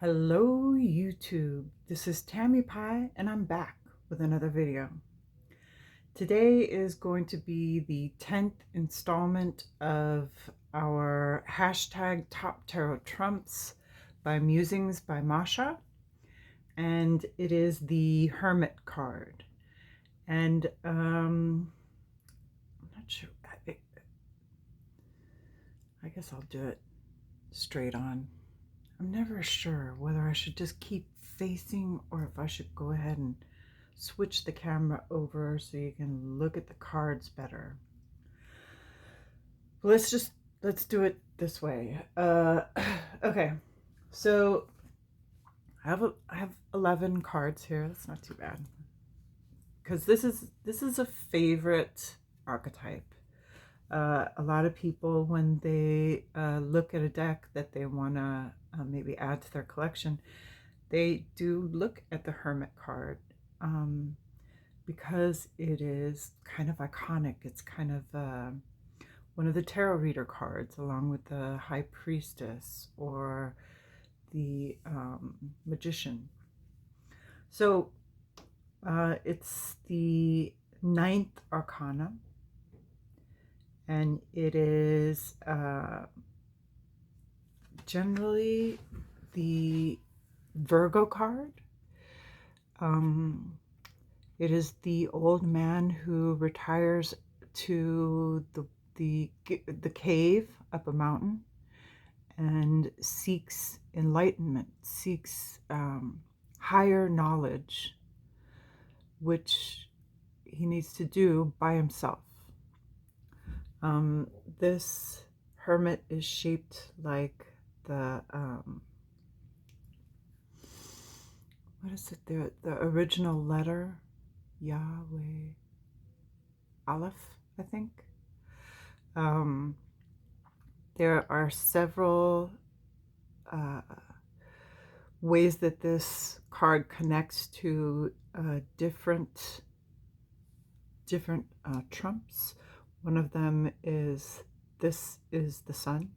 Hello YouTube, this is Tammy Pie and I'm back with another video. Today is going to be the 10th installment of our hashtag Top Tarot Trumps by Musings by Masha, and it is the Hermit card. And I'm not sure, I guess I'll do it straight on. I'm never sure whether I should just keep facing or if I should go ahead and switch the camera over so you can look at the cards better. Let's do it this way. Okay, so I have 11 cards here. That's not too bad because this is a favorite archetype. A lot of people, when they look at a deck that they want to maybe add to their collection, they do look at the Hermit card because it is kind of iconic. It's kind of one of the tarot reader cards, along with the High Priestess or the Magician. So it's the 9th Arcana, and it is generally the Virgo card. It is the old man who retires to the cave up a mountain and seeks enlightenment, seeks higher knowledge, which he needs to do by himself. This hermit is shaped like the what is it? The original letter, Yahweh, Aleph, I think. There are several ways that this card connects to different trumps. One of them is this is the sun.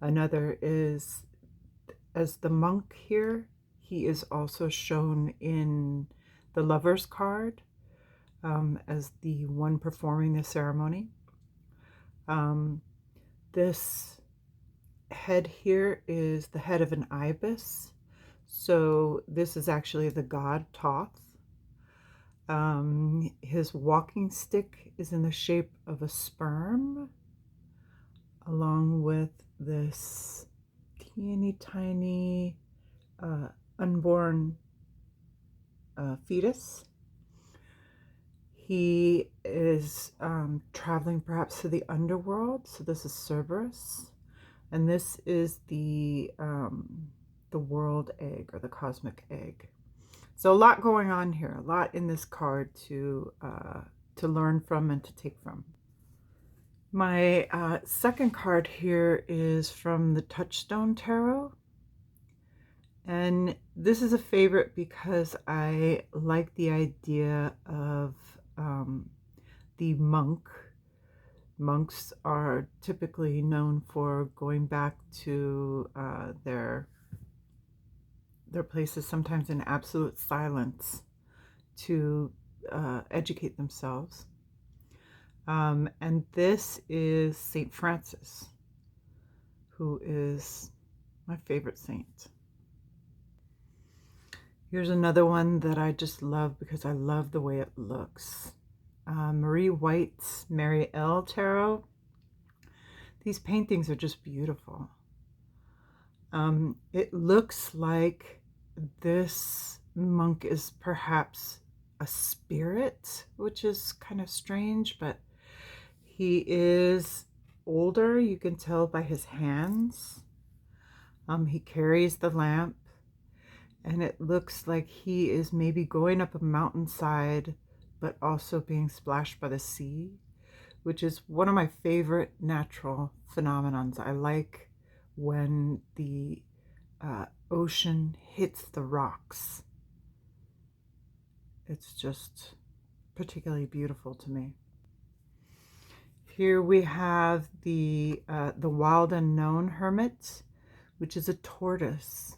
Another is, as the monk here, he is also shown in the Lover's card as the one performing the ceremony. This head here is the head of an ibis. So this is actually the god Thoth. His walking stick is in the shape of a sperm, along with this teeny tiny unborn fetus. He is traveling perhaps to the underworld. So this is Cerberus, and this is the world egg, or the cosmic egg. So a lot going on here, a lot in this card to learn from and to take from. My second card here is from the Touchstone Tarot. And this is a favorite because I like the idea of the monk. Monks are typically known for going back to their places, sometimes in absolute silence, to educate themselves. And this is Saint Francis, who is my favorite saint. Here's another one that I just love because I love the way it looks. Marie White's Mary L. Tarot. These paintings are just beautiful. It looks like this monk is perhaps a spirit, which is kind of strange, but he is older. You can tell by his hands. He carries the lamp, and it looks like he is maybe going up a mountainside, but also being splashed by the sea, which is one of my favorite natural phenomenons. I like when the ocean hits the rocks. It's just particularly beautiful to me. Here we have the Wild Unknown Hermit, which is a tortoise.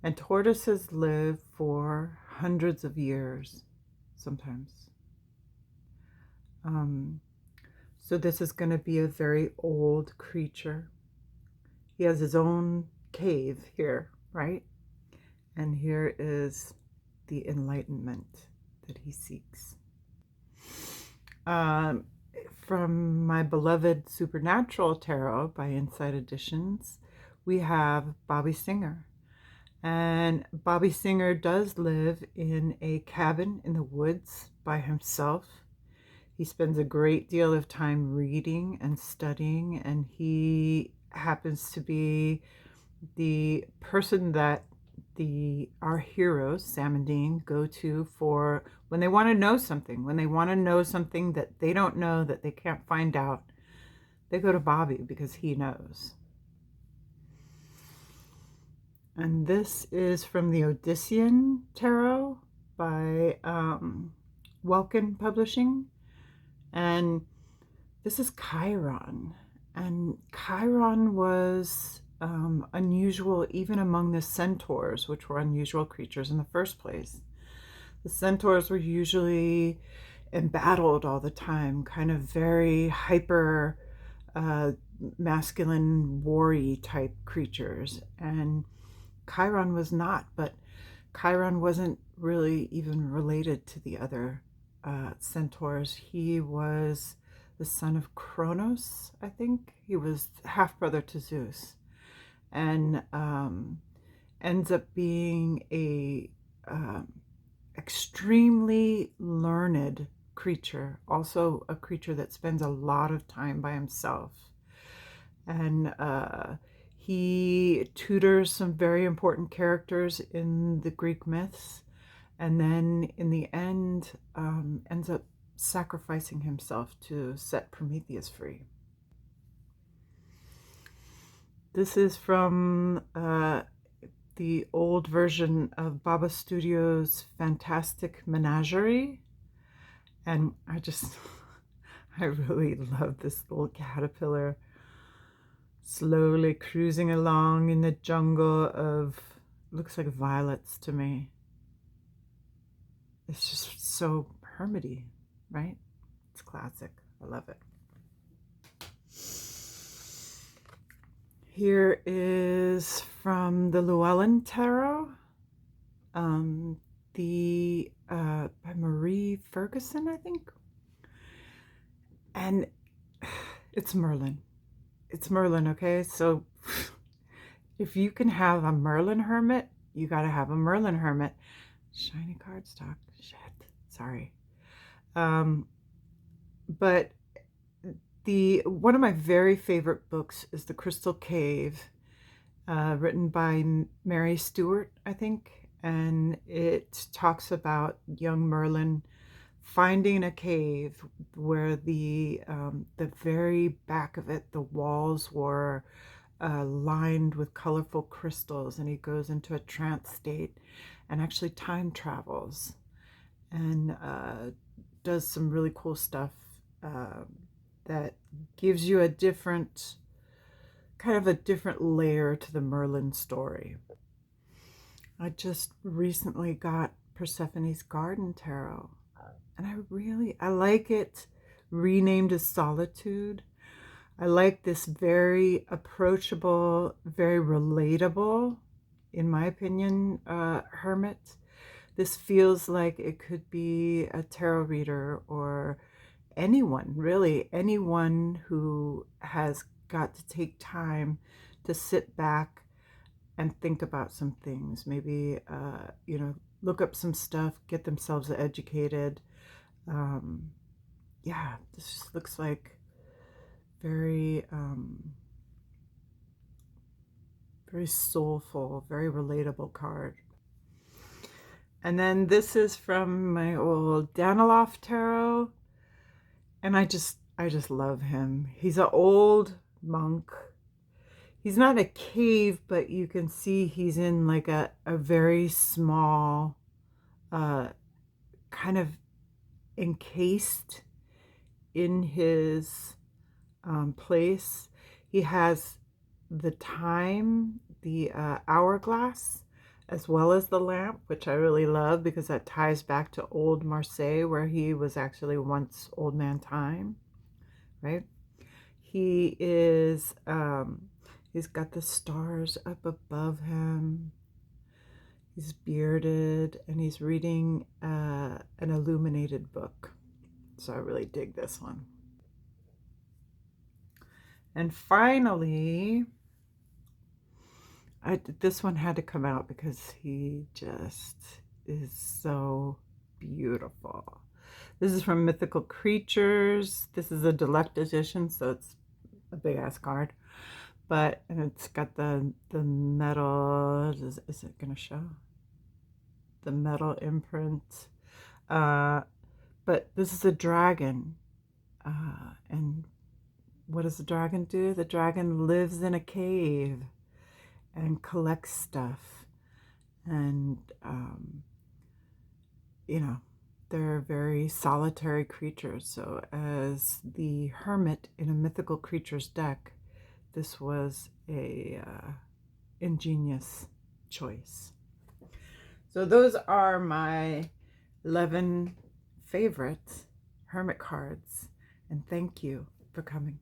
And tortoises live for hundreds of years, sometimes. Um, so this is going to be a very old creature. He has his own cave here, right? And here is the enlightenment that he seeks. Um, from my beloved Supernatural Tarot by Insight Editions, we have Bobby Singer. And Bobby Singer does live in a cabin in the woods by himself. He spends a great deal of time reading and studying, and he happens to be the person that our heroes, Sam and Dean, go to for when they want to know something, that they don't know, that they can't find out. They go to Bobby because he knows. And this is from the Odyssean Tarot by Welkin Publishing. And this is Chiron. And Chiron was unusual even among the centaurs, which were unusual creatures in the first place. The centaurs were usually embattled all the time, kind of very hyper masculine, war-y type creatures. And Chiron was not, but Chiron wasn't really even related to the other centaurs. He was the son of Kronos, I think. He was half-brother to Zeus, and ends up being a extremely learned creature, also a creature that spends a lot of time by himself. And he tutors some very important characters in the Greek myths, and then in the end ends up sacrificing himself to set Prometheus free. This is from the old version of Baba Studio's Fantastic Menagerie, and I really love this little caterpillar slowly cruising along in the jungle of, looks like violets to me. It's just so hermity, right? It's classic. I love it. Here is from the Llewellyn Tarot, by Marie Ferguson, I think. And it's Merlin. It's Merlin, okay? So if you can have a Merlin hermit, you got to have a Merlin hermit. Shiny cardstock. Shit. Sorry. But one of my very favorite books is The Crystal Cave, written by Mary Stewart, I think. And it talks about young Merlin finding a cave where the very back of it, the walls were lined with colorful crystals, and he goes into a trance state and actually time travels and does some really cool stuff that gives you a different layer to the Merlin story. I just recently got Persephone's Garden Tarot, and I like it renamed as Solitude. I like this very approachable, very relatable, in my opinion, hermit. This feels like it could be a tarot reader or anyone, really, anyone who has got to take time to sit back and think about some things. Maybe, look up some stuff, get themselves educated. Yeah, this just looks like very, very soulful, very relatable card. And then this is from my old Daniloff Tarot, and I just love him. He's an old monk. He's not a cave, but you can see he's in like a very small, kind of encased in his place. He has the time, the hourglass, as well as the lamp, which I really love because that ties back to old Marseille, where he was actually once Old Man Time, right? He is, he's got the stars up above him. He's bearded and he's reading an illuminated book. So I really dig this one. And finally, this one had to come out because he just is so beautiful. This is from Mythical Creatures. This is a deluxe edition, so it's a big ass card. But and it's got the metal. Is it gonna show the metal imprint? But this is a dragon, and what does the dragon do? The dragon lives in a cave and collects stuff, and you know, they're very solitary creatures. So as the Hermit in a Mythical Creatures deck, this was a ingenious choice. So those are my 11 favorite Hermit cards, and thank you for coming.